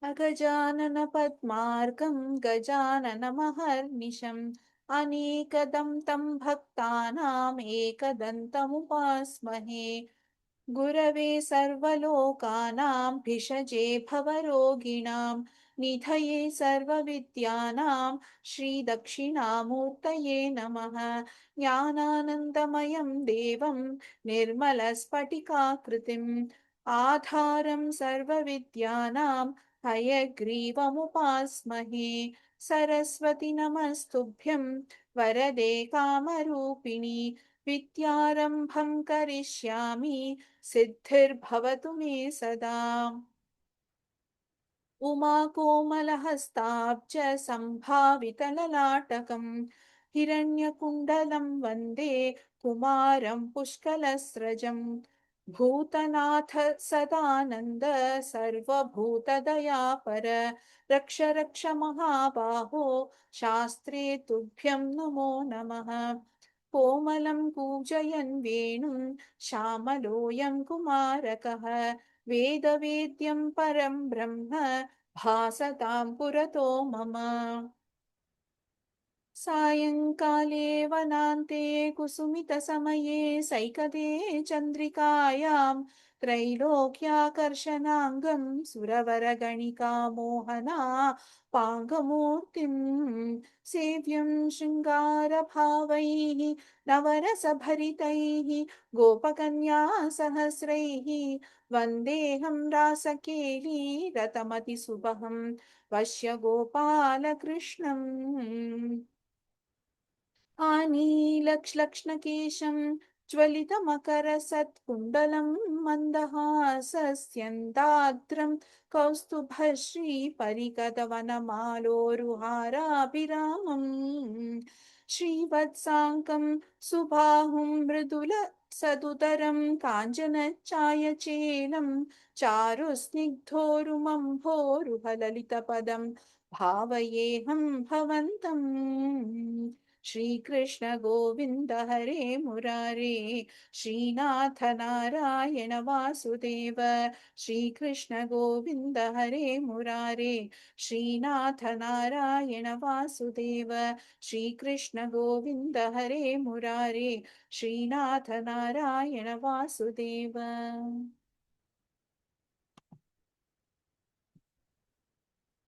अगजानन पद्मार्कं गजाननमहर्निशम् अनेकदं तं भक्तानाम् एकदन्तमुपास्महे। गुरवे सर्वलोकानां भिषजे भवरोगिणां निधये सर्वविद्यानां श्रीदक्षिणामूर्तये नमः। ज्ञानानन्दमयं देवं निर्मलस्फटिकाकृतिम् आधारं सर्वविद्यानां हयग्रीवमुपास्महे। सरस्वति नमस्तुभ्यं वरदे कामरूपिणि विद्यारम्भं करिष्यामि सिद्धिर्भवतु मे सदा। उमाकोमलहस्ताब्ज सम्भावितललाटकम् हिरण्यकुण्डलं वन्दे कुमारं पुष्कलस्रजम्। भूतनाथ सदानन्द सर्वभूतदयापर रक्ष रक्ष महाबाहो शास्त्रे तुभ्यं नमो नमः। कोमलं कूजयन् वेणुं श्यामलोऽयं कुमारकः वेदवेद्यं परं ब्रह्म भासतां पुरतो मम। सायङ्काले वनान्ते कुसुमितसमये सैकते चन्द्रिकायां त्रैलोक्याकर्षणाङ्गं सुरवरगणिका मोहना पाङ्गमूर्तिं सेव्यं शृङ्गारभावैः नवरसभरितैः गोपकन्यासहस्रैः वन्देऽहं रासकेली रतमतिसुभहं पश्य गोपालकृष्णम्। आनीलक्ष्लक्ष्णकेशं ज्वलितमकरसत्कुण्डलं मन्दहासस्यन्दाद्रं कौस्तुभश्रीपरिकदवनमालोरुहाराभिरामम् श्रीवत्साङ्कं सुबाहुं मृदुलसदुदरं काञ्चनचायचेलं चारुस्निग्धोरुमम्भोरुहललितपदं भावयेऽहं भवन्तम्। श्रीकृष्ण गोविन्द हरे मुरारे श्रीनाथ नारायण वासुदेव। श्रीकृष्ण गोविन्द हरे मुरारे श्रीनाथ नारायण वासुदेव। श्रीकृष्ण गोविन्द हरे मुरारे श्रीनाथ नारायण वासुदेव।